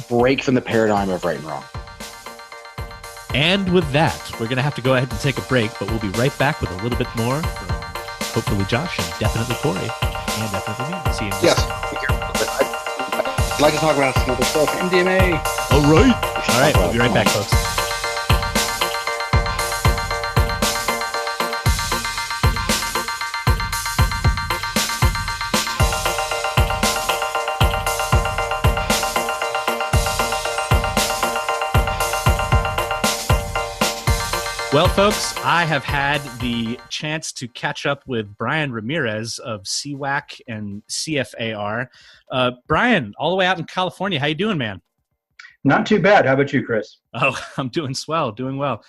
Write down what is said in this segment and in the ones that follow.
break from the paradigm of right and wrong. And with that, we're going to have to go ahead and take a break, but we'll be right back with a little bit more from hopefully Josh and definitely Corey and definitely me. See you in Yes. I'd like to talk about some other stuff. MDMA. All right. We'll be right back, folks. Well, folks, I have had the chance to catch up with Bryan Ramirez of CWAC and CFAR. Bryan, all the way out in California. How you doing, man? Not too bad. How about you, Chris? Oh, I'm doing well.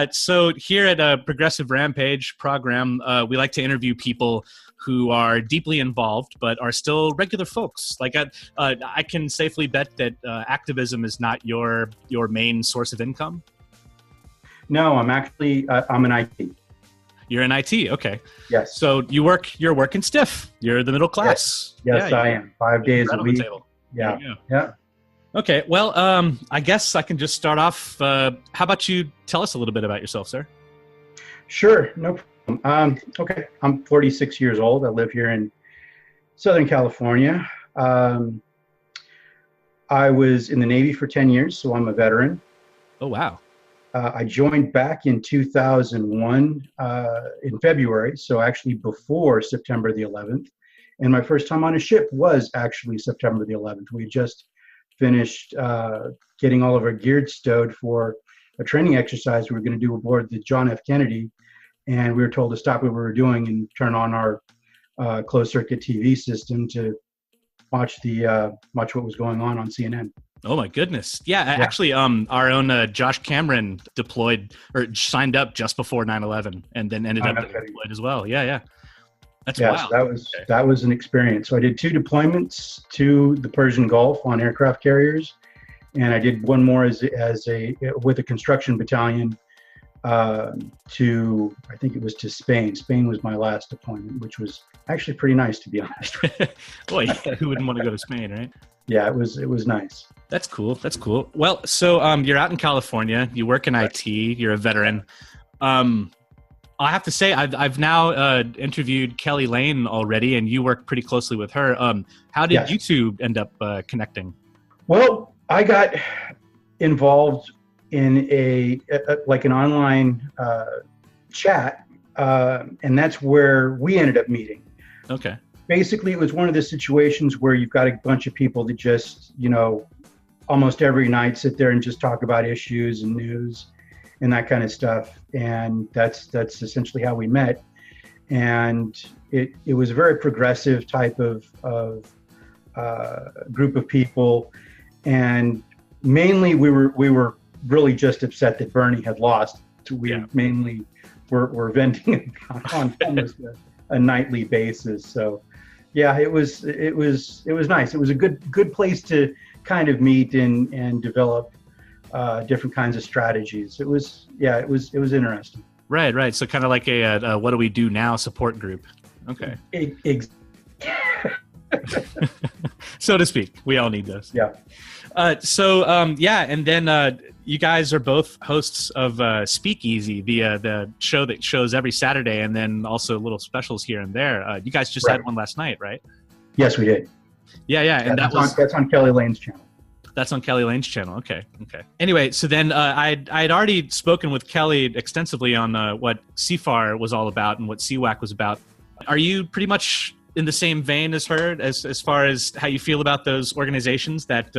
So here at a Progressive Rampage program, we like to interview people who are deeply involved but are still regular folks. Like I can safely bet that activism is not your main source of income. No, I'm actually, I'm an IT. You're in IT, okay. Yes. So you're working stiff. You're the middle class. Yes, I am. 5 days a week. Yeah. Yeah. Okay, well, I guess I can just start off. How about you tell us a little bit about yourself, sir? Sure, no problem. Okay, I'm 46 years old. I live here in Southern California. I was in the Navy for 10 years, so I'm a veteran. Oh, wow. I joined back in 2001 in February, so actually before September the 11th. And my first time on a ship was actually September the 11th. We just finished getting all of our gear stowed for a training exercise we were going to do aboard the John F. Kennedy. And we were told to stop what we were doing and turn on our closed circuit TV system to watch what was going on CNN. Oh my goodness. Yeah. Actually, our own Josh Cameron deployed or signed up just before 9/11 and then ended up deployed as well. Yeah. That's wild. So that was an experience. So I did 2 deployments to the Persian Gulf on aircraft carriers, and I did one more with a construction battalion to, I think it was to Spain. Spain was my last deployment, which was actually pretty nice, to be honest. Boy, who wouldn't want to go to Spain, right? Yeah, it was nice. That's cool. Well, so you're out in California. You work in IT. You're a veteran. I have to say, I've now interviewed Kelley Lane already, and you work pretty closely with her. How did you two end up connecting? Well, I got involved in an online chat, and that's where we ended up meeting. Okay. Basically, it was one of the situations where you've got a bunch of people that just, almost every night sit there and just talk about issues and news and that kind of stuff. And that's essentially how we met. And it was a very progressive type of group of people. And mainly we were really just upset that Bernie had lost. So we mainly were venting on almost a nightly basis. So yeah, it was nice. It was a good place to kind of meet and develop different kinds of strategies. It was interesting. Right. So kind of like a what do we do now support group. Okay. So to speak. We all need those. Yeah. And then you guys are both hosts of Speakeasy, the show that shows every Saturday, and then also little specials here and there. You guys just had one last night, right? Yes, we did. Yeah, and that's on Kelley Lane's channel. That's on Kelley Lane's channel. Okay. Anyway, so then I'd already spoken with Kelley extensively on what CFAR was all about and what CWAC was about. Are you pretty much in the same vein as her as far as how you feel about those organizations that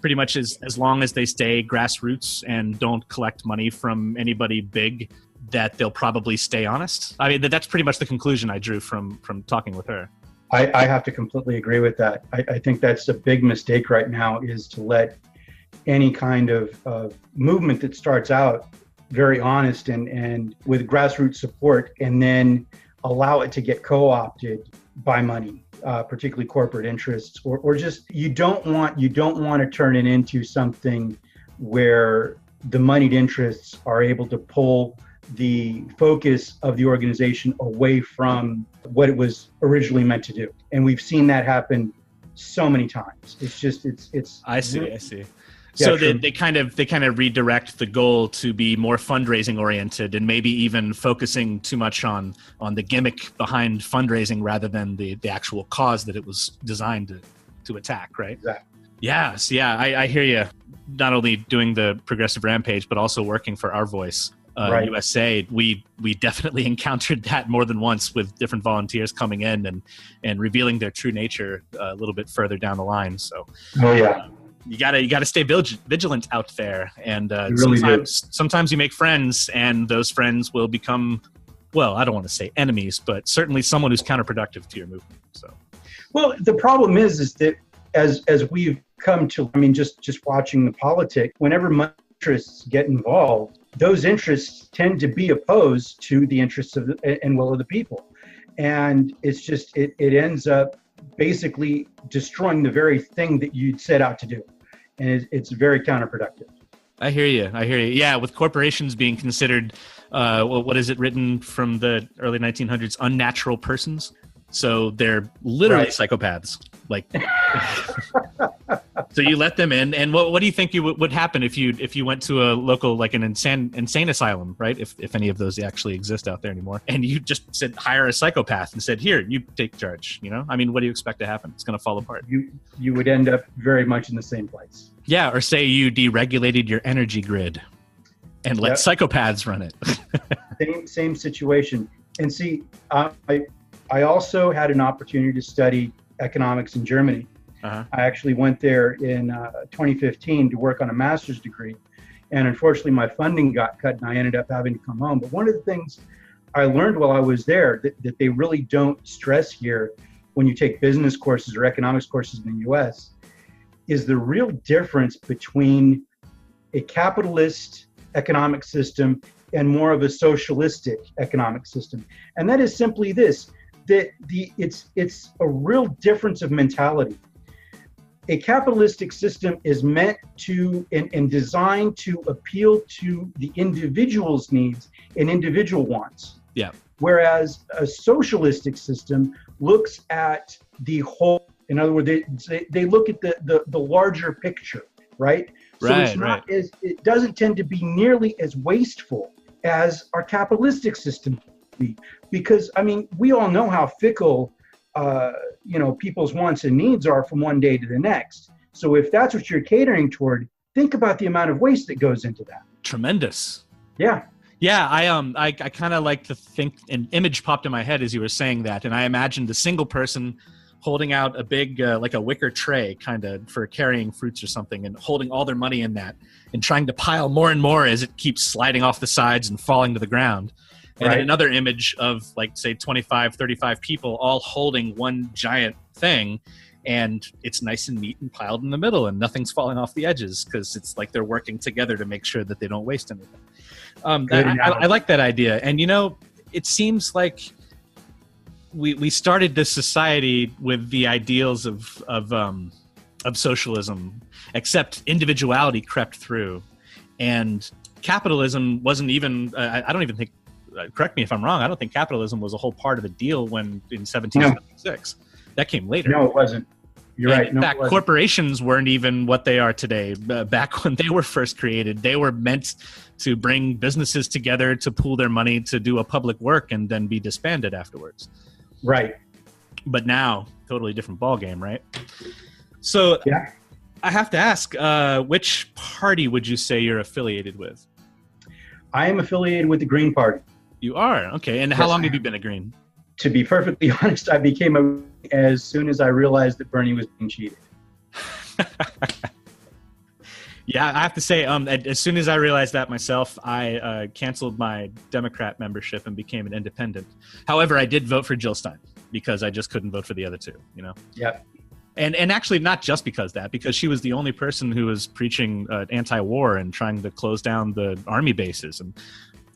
pretty much as long as they stay grassroots and don't collect money from anybody big, that they'll probably stay honest? I mean, that's pretty much the conclusion I drew from talking with her. I have to completely agree with that. I think that's a big mistake right now, is to let any kind of movement that starts out very honest and with grassroots support, and then allow it to get co-opted by money, particularly corporate interests, or just you don't want to turn it into something where the moneyed interests are able to pull the focus of the organization away from what it was originally meant to do. And we've seen that happen so many times. It's. I see. Yeah, So true. they kind of redirect the goal to be more fundraising oriented, and maybe even focusing too much on the gimmick behind fundraising rather than the actual cause that it was designed to attack, right? Exactly. Yes, yeah, I hear you. Not only doing the Progressive Rampage, but also working for Our Voice Right. USA. We definitely encountered that more than once with different volunteers coming in and revealing their true nature a little bit further down the line. So, Oh yeah. you gotta stay vigilant out there, and You really sometimes you make friends, and those friends will become, well, I don't want to say enemies, but certainly someone who's counterproductive to your movement. So, Well, the problem is that as we've come to, I mean, just watching the politics, whenever money interests get involved, those interests tend to be opposed to the interests of and will of the people, and it's just it ends up basically destroying the very thing that you'd set out to do, and it's very counterproductive. I hear you. Yeah, with corporations being considered, what is it written from the early 1900s? Unnatural persons. So they're literally Right. psychopaths. Like, so you let them in, and what do you think would happen if you went to a local, like an insane asylum, right? If any of those actually exist out there anymore, and you just said hire a psychopath and said, here, you take charge. You know, I mean, what do you expect to happen? It's going to fall apart. You would end up very much in the same place. Yeah, or say you deregulated your energy grid and let psychopaths run it. Same situation. And see, I also had an opportunity to study economics in Germany. Uh-huh. I actually went there in 2015 to work on a master's degree. And unfortunately, my funding got cut and I ended up having to come home. But one of the things I learned while I was there that they really don't stress here when you take business courses or economics courses in the US is the real difference between a capitalist economic system and more of a socialistic economic system. And that is simply this, that it's a real difference of mentality. A capitalistic system is meant to and designed to appeal to the individual's needs and individual wants. Yeah. Whereas a socialistic system looks at the whole. In other words, they look at the larger picture, right? So it's not as, it doesn't tend to be nearly as wasteful as our capitalistic system be, because I mean we all know how fickle people's wants and needs are from one day to the next. So if that's what you're catering toward, think about the amount of waste that goes into that. Tremendous. Yeah. Yeah, I kind of like to think, an image popped in my head as you were saying that, and I imagined a single person holding out a big, like a wicker tray kind of for carrying fruits or something, and holding all their money in that and trying to pile more and more as it keeps sliding off the sides and falling to the ground. And then another image of, like, say 25, 35 people all holding one giant thing, and it's nice and neat and piled in the middle, and nothing's falling off the edges because it's like they're working together to make sure that they don't waste anything. I like that idea. And, you know, it seems like we started this society with the ideals of socialism, except individuality crept through, and capitalism wasn't even. I don't even think. Correct me if I'm wrong. I don't think capitalism was a whole part of the deal when in 1776. No. That came later. No, it wasn't. You're right. In fact, corporations weren't even what they are today. Back when they were first created, they were meant to bring businesses together to pool their money to do a public work and then be disbanded afterwards. Right. But now, totally different ballgame, right? So yeah. I have to ask, which party would you say you're affiliated with? I am affiliated with the Green Party. You are? Okay. And how long have you been a Green? To be perfectly honest, I became a as soon as I realized that Bernie was being cheated. Yeah, I have to say, as soon as I realized that myself, I canceled my Democrat membership and became an independent. However, I did vote for Jill Stein because I just couldn't vote for the other two, you know? Yeah. And actually not just because she was the only person who was preaching anti-war and trying to close down the army bases. And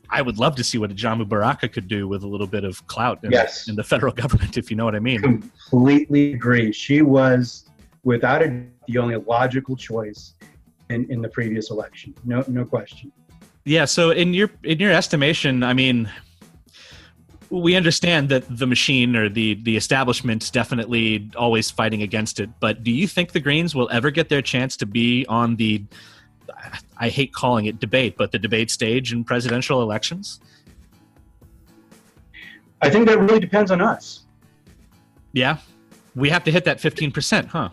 I would love to see what a Jamu Baraka could do with a little bit of clout in the federal government, if you know what I mean. Completely agree. She was, without the only logical choice in the previous election. No question. Yeah. So in your estimation, I mean, We understand that the machine or the establishment's definitely always fighting against it, but do you think the Greens will ever get their chance to be on the, I hate calling it debate, but the debate stage in presidential elections? I think that really depends on us. Yeah. We have to hit that 15%, huh?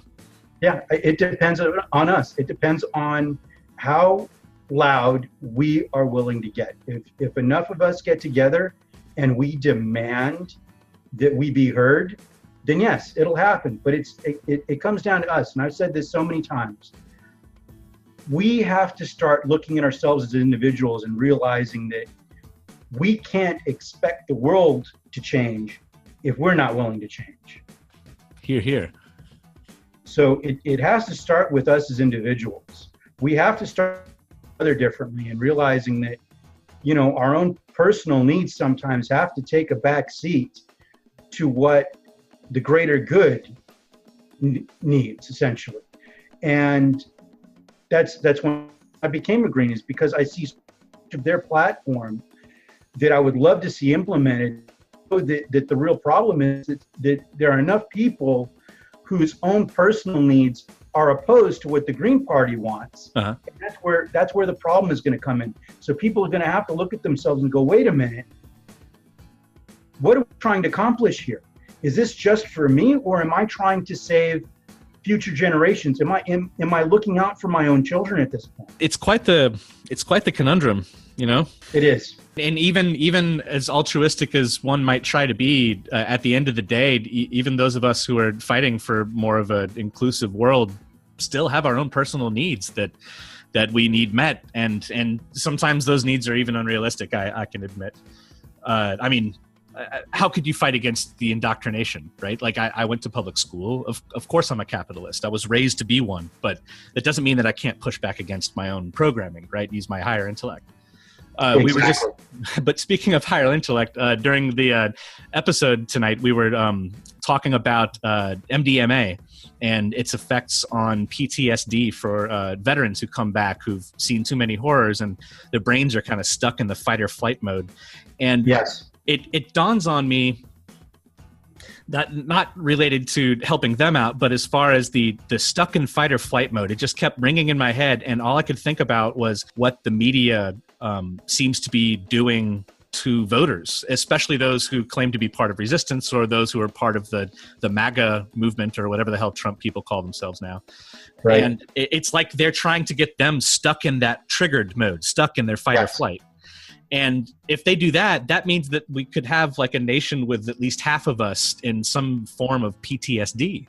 Yeah, it depends on us. It depends on how loud we are willing to get. If enough of us get together and we demand that we be heard, then yes, it'll happen. But it comes down to us. And I've said this so many times. We have to start looking at ourselves as individuals and realizing that we can't expect the world to change if we're not willing to change. Hear, hear. So it has to start with us as individuals. We have to start other differently and realizing that, you know, our own personal needs sometimes have to take a back seat to what the greater good needs, essentially. And that's when I became a Green, is because I see their platform that I would love to see implemented. That the real problem is that there are enough people whose own personal needs are opposed to what the Green Party wants. Uh-huh. And that's where the problem is going to come in. So people are going to have to look at themselves and go, wait a minute, what are we trying to accomplish here? Is this just for me, or am I trying to save future generations? Am I looking out for my own children at this point? It's quite the conundrum, you know? It is. And even as altruistic as one might try to be, at the end of the day, even those of us who are fighting for more of an inclusive world still have our own personal needs that we need met. And sometimes those needs are even unrealistic, I can admit. I mean, how could you fight against the indoctrination, right? Like I went to public school. Of course I'm a capitalist. I was raised to be one, but that doesn't mean that I can't push back against my own programming, right? Use my higher intellect. Exactly. But speaking of higher intellect, during the episode tonight, we were talking about MDMA and its effects on PTSD for veterans who come back who've seen too many horrors and their brains are kind of stuck in the fight or flight mode. And yes, it dawns on me that not related to helping them out, but as far as the stuck in fight or flight mode, it just kept ringing in my head. And all I could think about was what the media seems to be doing to voters, especially those who claim to be part of resistance or those who are part of the MAGA movement or whatever the hell Trump people call themselves now. Right. And it's like they're trying to get them stuck in that triggered mode, stuck in their fight or flight. And if they do that, that means that we could have like a nation with at least half of us in some form of PTSD.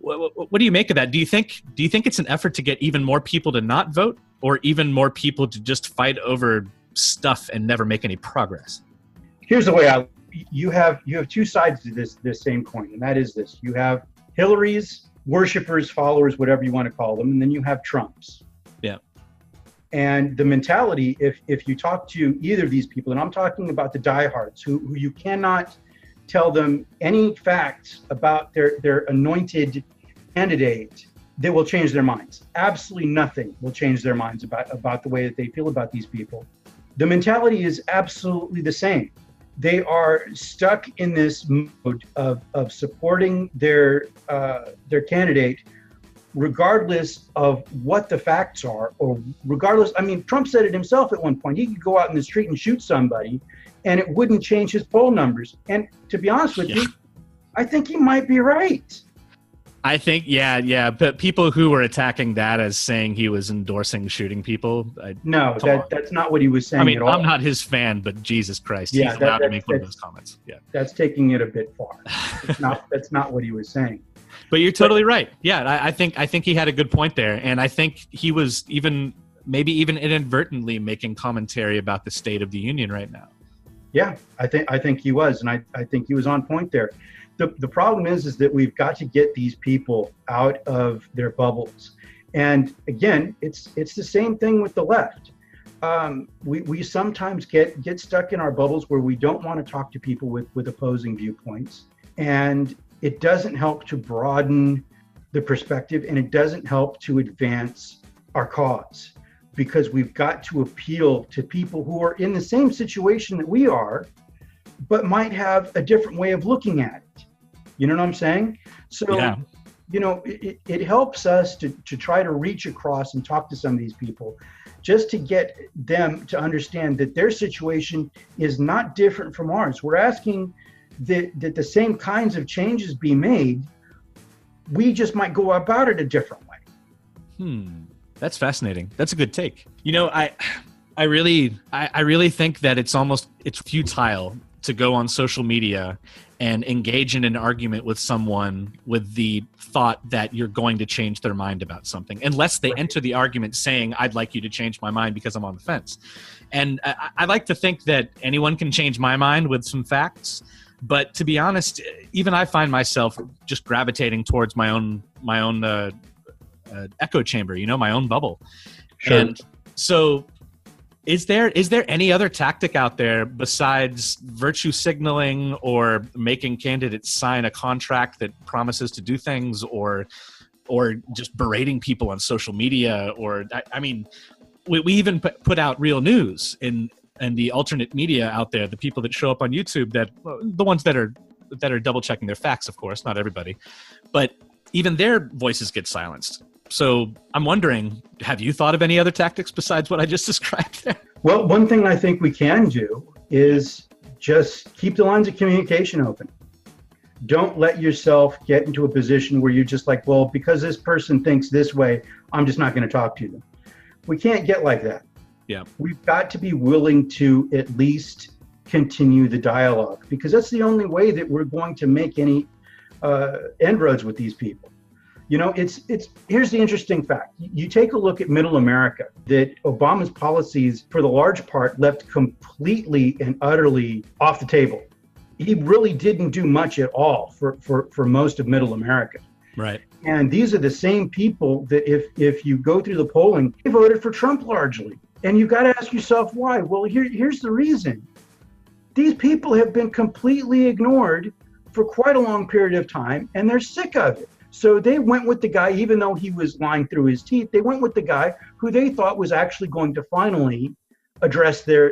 What do you make of that? Do you think it's an effort to get even more people to not vote, or even more people to just fight over stuff and never make any progress? Here's the way you have two sides to this same coin, and that is this: you have Hillary's worshipers, followers, whatever you want to call them, and then you have Trump's. Yeah. And the mentality, if you talk to either of these people, and I'm talking about the diehards who you cannot tell them any facts about their anointed candidate that will change their minds. Absolutely nothing will change their minds about the way that they feel about these people. The mentality is absolutely the same. They are stuck in this mode of supporting their candidate, regardless of what the facts are, or regardless. I mean, Trump said it himself at one point. He could go out in the street and shoot somebody, and it wouldn't change his poll numbers. And to be honest with you, I think he might be right. I think, yeah. But people who were attacking that as saying he was endorsing shooting people. No, that's not what he was saying. I mean, at all. I'm not his fan, but Jesus Christ, he's allowed to make one of those comments. Yeah, that's taking it a bit far. That's not what he was saying. But you're totally right. Yeah, I think he had a good point there, and I think he was maybe even inadvertently making commentary about the state of the union right now. Yeah, I think he was, and I think he was on point there. The problem is that we've got to get these people out of their bubbles. And again, it's the same thing with the left. We sometimes get stuck in our bubbles where we don't want to talk to people with opposing viewpoints. And it doesn't help to broaden the perspective, and it doesn't help to advance our cause, because we've got to appeal to people who are in the same situation that we are, but might have a different way of looking at it. You know what I'm saying? So, Yeah. you know, it helps us to try to reach across and talk to some of these people just to get them to understand that their situation is not different from ours. We're asking that the same kinds of changes be made. We just might go about it a different way. That's fascinating. That's a good take. You know, I really think that it's futile to go on social media and engage in an argument with someone with the thought that you're going to change their mind about something, unless they enter the argument saying, I'd like you to change my mind because I'm on the fence. And I like to think that anyone can change my mind with some facts. But to be honest, even I find myself just gravitating towards my own echo chamber, you know, my own bubble. Sure. And so is there any other tactic out there besides virtue signaling or making candidates sign a contract that promises to do things, or just berating people on social media? Or I mean, we even put out real news in the alternate media out there, the people that show up on YouTube, that the ones that are double checking their facts, of course, not everybody, but even their voices get silenced. So I'm wondering, have you thought of any other tactics besides what I just described there? Well, one thing I think we can do is just keep the lines of communication open. Don't let yourself get into a position where you're just like, well, because this person thinks this way, I'm just not going to talk to them. We can't get like that. Yeah. We've got to be willing to at least continue the dialogue, because that's the only way that we're going to make any inroads with these people. You know, here's the interesting fact. You take a look at middle America, that Obama's policies, for the large part, left completely and utterly off the table. He really didn't do much at all for most of middle America. Right. And these are the same people that if you go through the polling, they voted for Trump largely. And you've got to ask yourself why. Well, here's the reason. These people have been completely ignored for quite a long period of time, and they're sick of it. So they went with the guy, even though he was lying through his teeth, they went with the guy who they thought was actually going to finally address their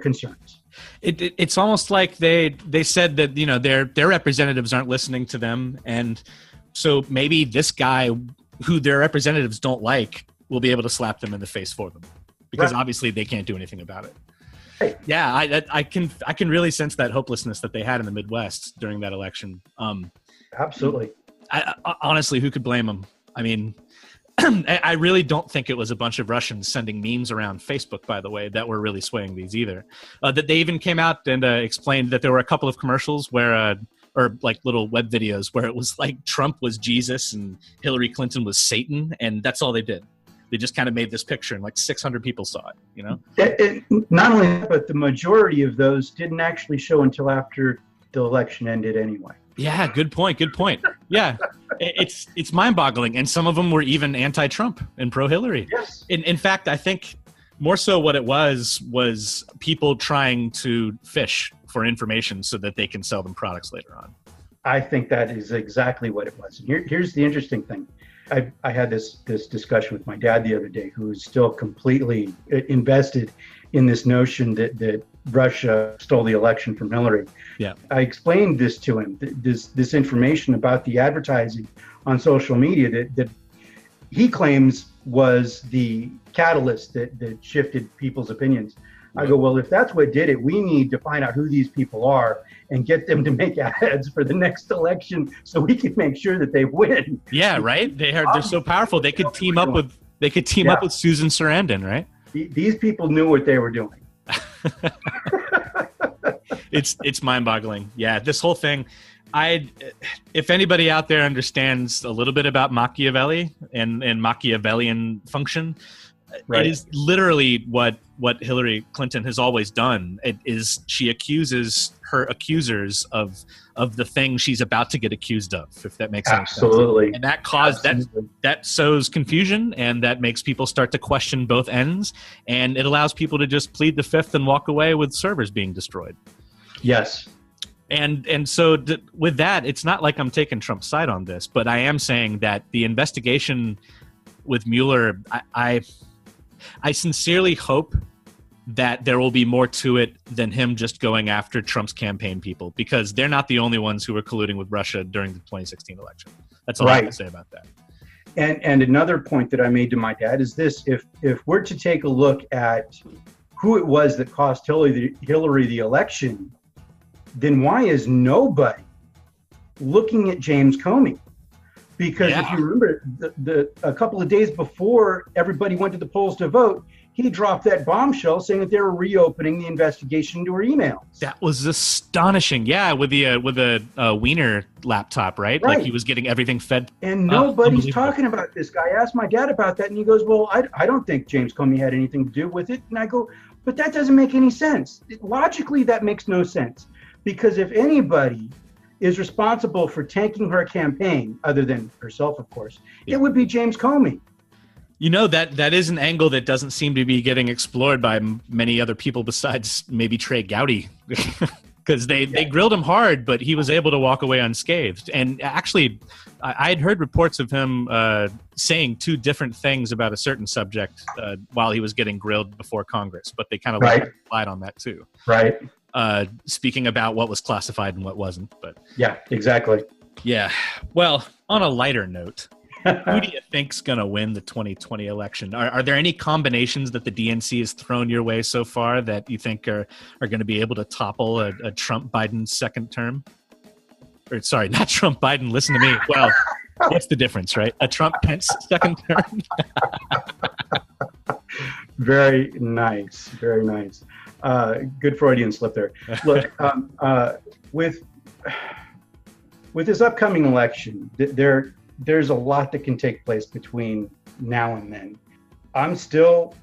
concerns. It's almost like they said that, you know, their representatives aren't listening to them. And so maybe this guy who their representatives don't like will be able to slap them in the face for them, because obviously they can't do anything about it. Right. Yeah, I can really sense that hopelessness that they had in the Midwest during that election. Absolutely. Honestly, who could blame them? I mean, I really don't think it was a bunch of Russians sending memes around Facebook, by the way, that were really swaying these either. That they even came out and explained that there were a couple of commercials where, or like little web videos where it was like Trump was Jesus and Hillary Clinton was Satan, and that's all they did. They just kind of made this picture, and like 600 people saw it, you know? Not only that, but the majority of those didn't actually show until after the election ended anyway. Yeah, good point. Yeah, it's mind-boggling, and some of them were even anti-Trump and pro-Hillary. Yes. In fact, I think more so what it was people trying to fish for information so that they can sell them products later on. I think that is exactly what it was. Here's the interesting thing. I had this discussion with my dad the other day, who is still completely invested in this notion that Russia stole the election from Hillary. Yeah. I explained this to him, this information about the advertising on social media that he claims was the catalyst that shifted people's opinions. I go, well, if that's what did it, we need to find out who these people are and get them to make ads for the next election so we can make sure that they win. Yeah, right. They're so powerful. They could team up with Susan Sarandon, right? These people knew what they were doing. It's mind-boggling. Yeah, this whole thing. If anybody out there understands a little bit about Machiavelli and Machiavellian function, right. It is literally what Hillary Clinton has always done. It is she accuses her accusers of the thing she's about to get accused of, if that makes sense. Absolutely. And that sows confusion, and that makes people start to question both ends, and it allows people to just plead the fifth and walk away with servers being destroyed. Yes. And so with that, it's not like I'm taking Trump's side on this, but I am saying that the investigation with Mueller, I sincerely hope that there will be more to it than him just going after Trump's campaign people, because they're not the only ones who were colluding with Russia during the 2016 election. That's all I have to say about that. And another point that I made to my dad is this: if we're to take a look at who it was that cost Hillary the election, then why is nobody looking at James Comey? Because if you remember, a couple of days before everybody went to the polls to vote, he dropped that bombshell saying that they were reopening the investigation into her emails. That was astonishing. Yeah, with the Wiener laptop, right? Like he was getting everything fed. And nobody's talking about this guy. I asked my dad about that, and he goes, well, I don't think James Comey had anything to do with it. And I go, but that doesn't make any sense. Logically, that makes no sense. Because if anybody is responsible for tanking her campaign, other than herself, of course, it would be James Comey. You know, that is an angle that doesn't seem to be getting explored by many other people besides maybe Trey Gowdy, because they grilled him hard, but he was able to walk away unscathed. And actually, I had heard reports of him saying two different things about a certain subject while he was getting grilled before Congress, but they kind of lied on that too. Right. Speaking about what was classified and what wasn't. But yeah, exactly. Yeah. Well, on a lighter note, who do you think's going to win the 2020 election? Are there any combinations that the DNC has thrown your way so far that you think are going to be able to topple a Trump-Biden second term? Or sorry, not Trump-Biden. Listen to me. Well, what's the difference, right? A Trump-Pence second term? Very nice. Very nice. Good Freudian slip there. Look, with this upcoming election, there's a lot that can take place between now and then. I'm still,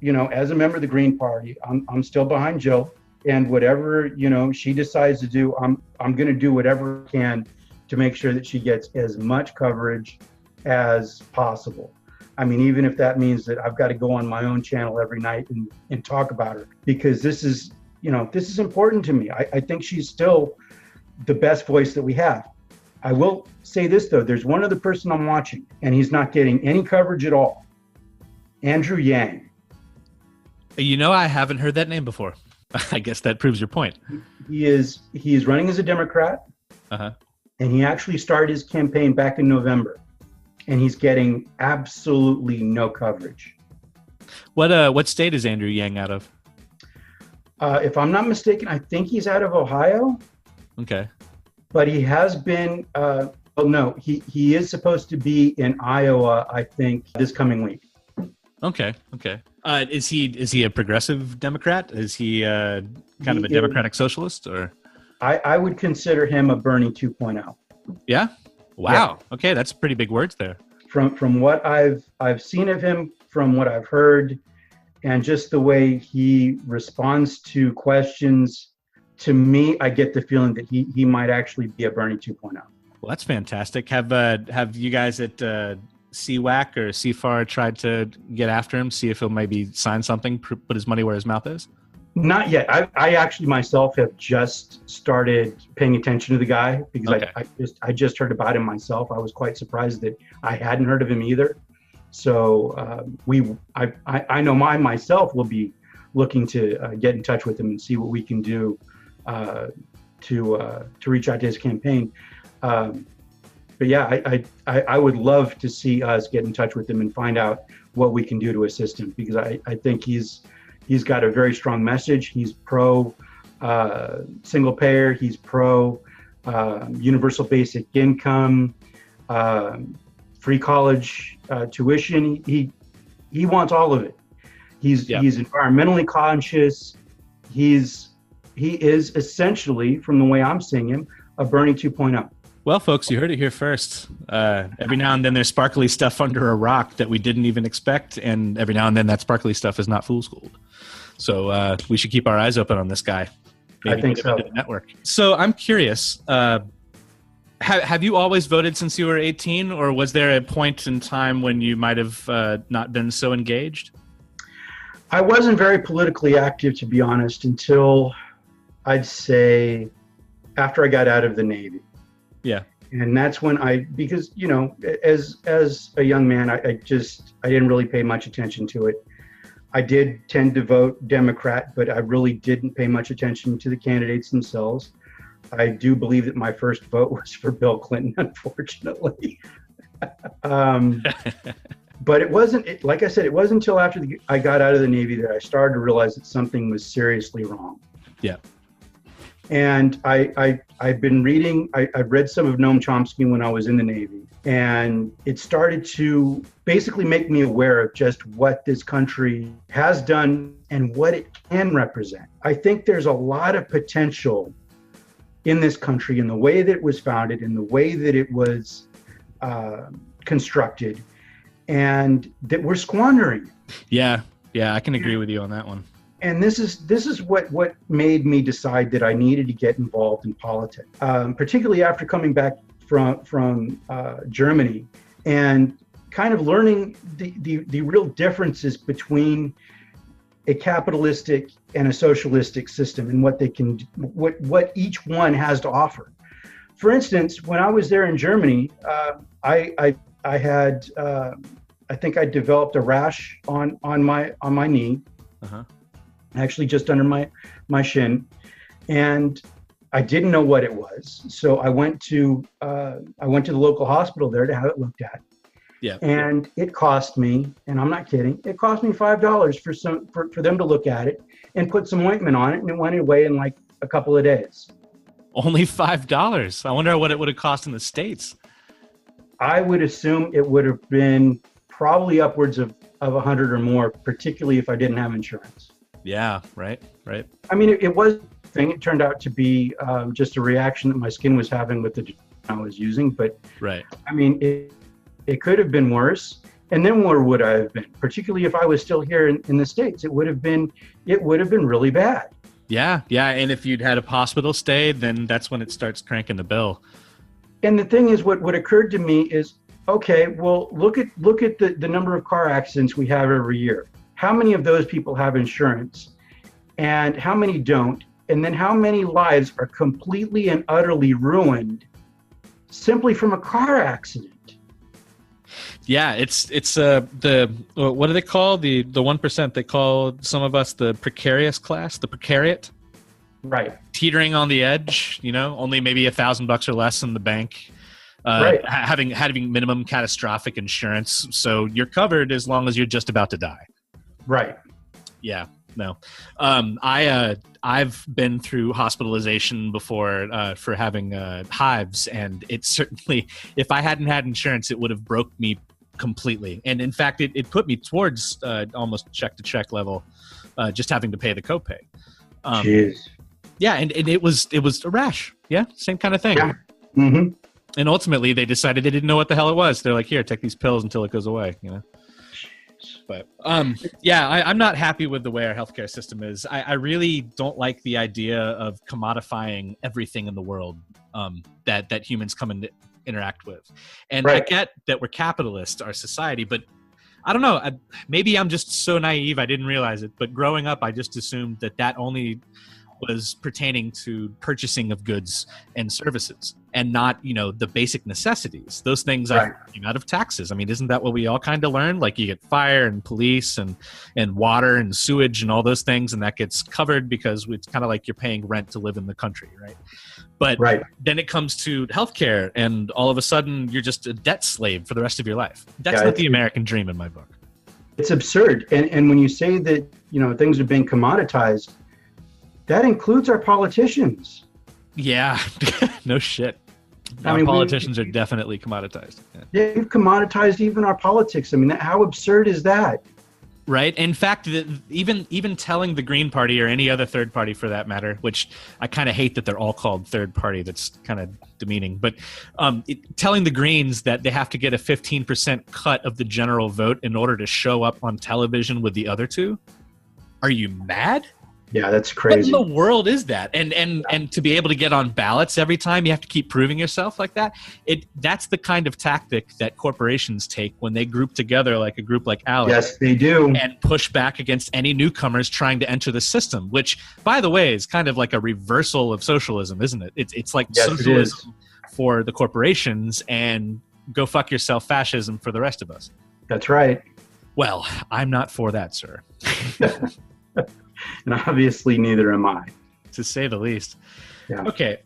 as a member of the Green Party, I'm still behind Jill, and whatever, she decides to do, I'm going to do whatever I can to make sure that she gets as much coverage as possible. I mean, even if that means that I've got to go on my own channel every night and talk about her, because this is important to me. I think she's still the best voice that we have. I will say this, though. There's one other person I'm watching, and he's not getting any coverage at all. Andrew Yang. I haven't heard that name before. I guess that proves your point. He's running as a Democrat, and he actually started his campaign back in November, and he's getting absolutely no coverage. What state is Andrew Yang out of? If I'm not mistaken, I think he's out of Ohio. Okay. But he has been, he is supposed to be in Iowa, I think, this coming week. Okay. Is he a progressive Democrat? Is he kind of a democratic socialist? Or I would consider him a Bernie 2.0. Yeah? Wow. Yeah. Okay, that's pretty big words there. From what I've seen of him, from what I've heard, and just the way he responds to questions, to me, I get the feeling that he might actually be a Bernie 2.0. Well, that's fantastic. Have you guys at CWAC or CFAR tried to get after him, see if he'll maybe sign something, put his money where his mouth is? Not yet. I actually myself have just started paying attention to the guy, because I just heard about him myself. I was quite surprised that I hadn't heard of him either. So I know myself will be looking to get in touch with him and see what we can do to reach out to his campaign. But yeah, I would love to see us get in touch with him and find out what we can do to assist him, because I think he's got a very strong message. He's pro single payer. He's pro universal basic income, free college tuition. He wants all of it. He's environmentally conscious. He is essentially, from the way I'm seeing him, a Bernie 2.0. Well, folks, you heard it here first. Every now and then there's sparkly stuff under a rock that we didn't even expect, and every now and then that sparkly stuff is not fool's gold. So we should keep our eyes open on this guy. Maybe I think so. The network. So I'm curious, have you always voted since you were 18, or was there a point in time when you might have not been so engaged? I wasn't very politically active, to be honest, until I'd say after I got out of the Navy. Yeah. And that's when because, as a young man, I didn't really pay much attention to it. I did tend to vote Democrat, but I really didn't pay much attention to the candidates themselves. I do believe that my first vote was for Bill Clinton, unfortunately. But it wasn't, like I said, it wasn't until after I got out of the Navy that I started to realize that something was seriously wrong. Yeah. And I've been reading, I've read some of Noam Chomsky when I was in the Navy, and it started to basically make me aware of just what this country has done and what it can represent. I think there's a lot of potential in this country, in the way that it was founded, in the way that it was constructed, and that we're squandering. Yeah, I can agree with you on that one. And this is what made me decide that I needed to get involved in politics, particularly after coming back from Germany and kind of learning the real differences between a capitalistic and a socialistic system and what they can, what each one has to offer. For instance, when I was there in Germany, I had I think I developed a rash on my knee. Uh-huh. Actually just under my shin, and I didn't know what it was. So I went to the local hospital there to have it looked at. Yeah. And it cost me, and I'm not kidding, it cost me $5 for them to look at it and put some ointment on it, and it went away in like a couple of days. Only $5. I wonder what it would have cost in the States. I would assume it would have been probably upwards of 100 or more, particularly if I didn't have insurance. Yeah, right. I mean, it was a thing. It turned out to be just a reaction that my skin was having with the I was using. But right. I mean, it could have been worse. And then where would I have been? Particularly if I was still here in the States, it would have been really bad. Yeah. And if you'd had a hospital stay, then that's when it starts cranking the bill. And the thing is, what occurred to me is, okay, well, look at the number of car accidents we have every year. How many of those people have insurance and how many don't? And then how many lives are completely and utterly ruined simply from a car accident? Yeah, it's the what do they call the 1%? They call some of us the precarious class, the precariat. Right. Teetering on the edge, only maybe $1,000 or less in the bank. Right. Having minimum catastrophic insurance, so you're covered as long as you're just about to die. Right. Yeah. No. I've been through hospitalization before for having hives, and it certainly, if I hadn't had insurance, it would have broke me completely. And in fact, it put me towards almost check to check level, just having to pay the copay. Jeez. Yeah, and it was a rash. Yeah, same kind of thing. Yeah. Mm-hmm. And ultimately, they decided they didn't know what the hell it was. They're like, "Here, take these pills until it goes away." But yeah, I'm not happy with the way our healthcare system is. I really don't like the idea of commodifying everything in the world that humans come and interact with. And right. I get that we're capitalists, our society, but I don't know. Maybe I'm just so naive I didn't realize it. But growing up, I just assumed that only was pertaining to purchasing of goods and services and not, the basic necessities. Those things right. came out of taxes. I mean, isn't that what we all kind of learned? Like you get fire and police and water and sewage and all those things, and that gets covered because it's kind of like you're paying rent to live in the country, right? But right. then it comes to healthcare, and all of a sudden you're just a debt slave for the rest of your life. That's not the American dream in my book. It's absurd. And when you say that, things are being commoditized, that includes our politicians. Yeah, no shit. Our politicians are definitely commoditized. Yeah, we've commoditized even our politics. I mean, how absurd is that? Right. In fact, even telling the Green Party or any other third party for that matter, which I kind of hate that they're all called third party. That's kind of demeaning. But telling the Greens that they have to get a 15% cut of the general vote in order to show up on television with the other two. Are you mad? Yeah, that's crazy. What in the world is that? And to be able to get on ballots every time, you have to keep proving yourself like that. That's the kind of tactic that corporations take when they group together like a group like ours. Yes, they do. And push back against any newcomers trying to enter the system, which, by the way, is kind of like a reversal of socialism, isn't it? It's like socialism for the corporations and go fuck yourself fascism for the rest of us. That's right. Well, I'm not for that, sir. And obviously neither am I. To say the least. Yeah. Okay.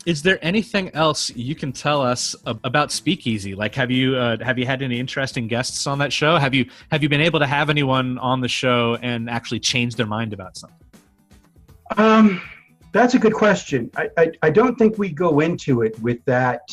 Is there anything else you can tell us about Speakeasy? Like, have you had any interesting guests on that show? Have you been able to have anyone on the show and actually change their mind about something? That's a good question. I don't think we go into it with that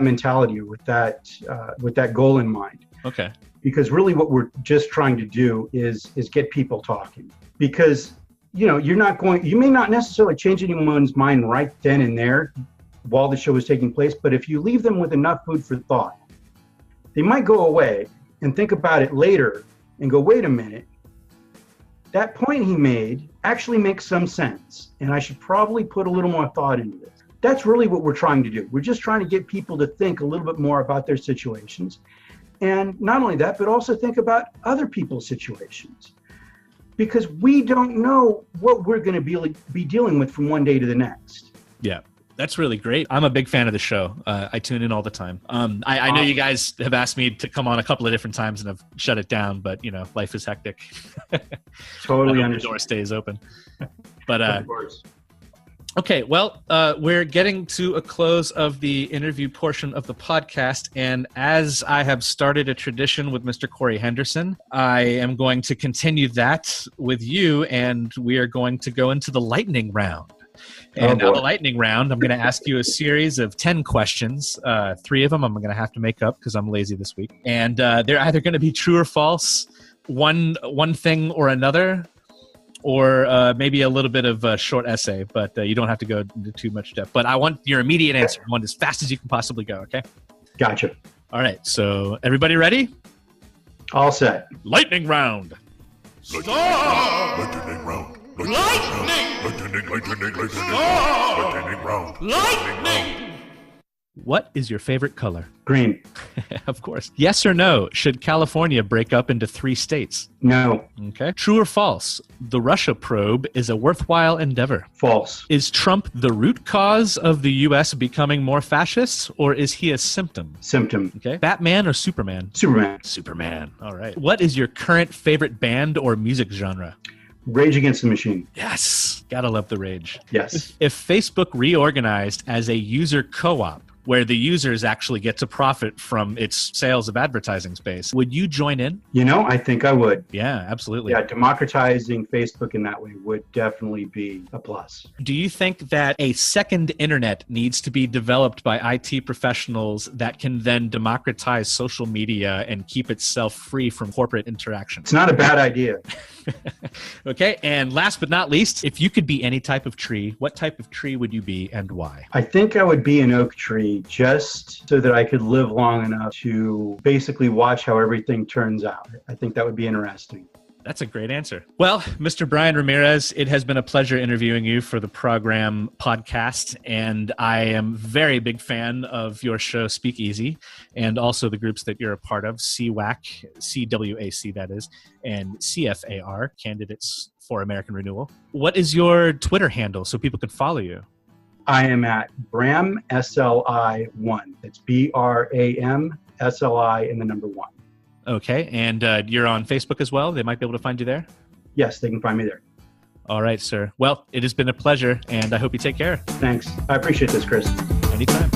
mentality or with that goal in mind. Okay. Because really what we're just trying to do is get people talking. Because you may not necessarily change anyone's mind right then and there while the show is taking place, but if you leave them with enough food for thought, they might go away and think about it later and go, wait a minute, that point he made actually makes some sense, and I should probably put a little more thought into this. That's really what we're trying to do. We're just trying to get people to think a little bit more about their situations, and not only that, but also think about other people's situations. Because we don't know what we're going to be dealing with from one day to the next. Yeah, that's really great. I'm a big fan of the show. I tune in all the time. I know you guys have asked me to come on a couple of different times and I've shut it down, but life is hectic. Totally understand. The door stays open. But of course. Okay, well, we're getting to a close of the interview portion of the podcast, and as I have started a tradition with Mr. Corey Henderson, I am going to continue that with you, and we are going to go into the lightning round. And now the lightning round, I'm going to ask you a series of 10 questions. 3 of them I'm going to have to make up because I'm lazy this week. And they're either going to be true or false, one thing or another, or maybe a little bit of a short essay, but you don't have to go into too much depth. But I want your immediate answer. I want as fast as you can possibly go, okay? Gotcha. All right, so everybody ready? All set. Lightning round. Start! Lightning round. Lightning round. Lightning! What is your favorite color? Green. Of course. Yes or no, should California break up into 3 states? No. Okay. True or false, the Russia probe is a worthwhile endeavor? False. Is Trump the root cause of the U.S. becoming more fascist, or is he a symptom? Symptom. Okay. Batman or Superman? Superman. Superman. All right. What is your current favorite band or music genre? Rage Against the Machine. Yes. Gotta love the rage. Yes. If Facebook reorganized as a user co-op, where the users actually get to profit from its sales of advertising space, would you join in? I think I would. Yeah, absolutely. Yeah, democratizing Facebook in that way would definitely be a plus. Do you think that a second internet needs to be developed by IT professionals that can then democratize social media and keep itself free from corporate interaction? It's not a bad idea. Okay, and last but not least, if you could be any type of tree, what type of tree would you be and why? I think I would be an oak tree just so that I could live long enough to basically watch how everything turns out. I think that would be interesting. That's a great answer. Well, Mr. Bryan Ramirez, it has been a pleasure interviewing you for the program podcast, and I am a very big fan of your show Speakeasy, and also the groups that you're a part of, CWAC, CWAC that is, and CFAR, Candidates for American Renewal. What is your Twitter handle so people can follow you? I am at BramSLI1. That's BRAMSLI and the number 1. Okay, and you're on Facebook as well? They might be able to find you there? Yes, they can find me there. All right, sir. Well, it has been a pleasure, and I hope you take care. Thanks. I appreciate this, Chris. Anytime.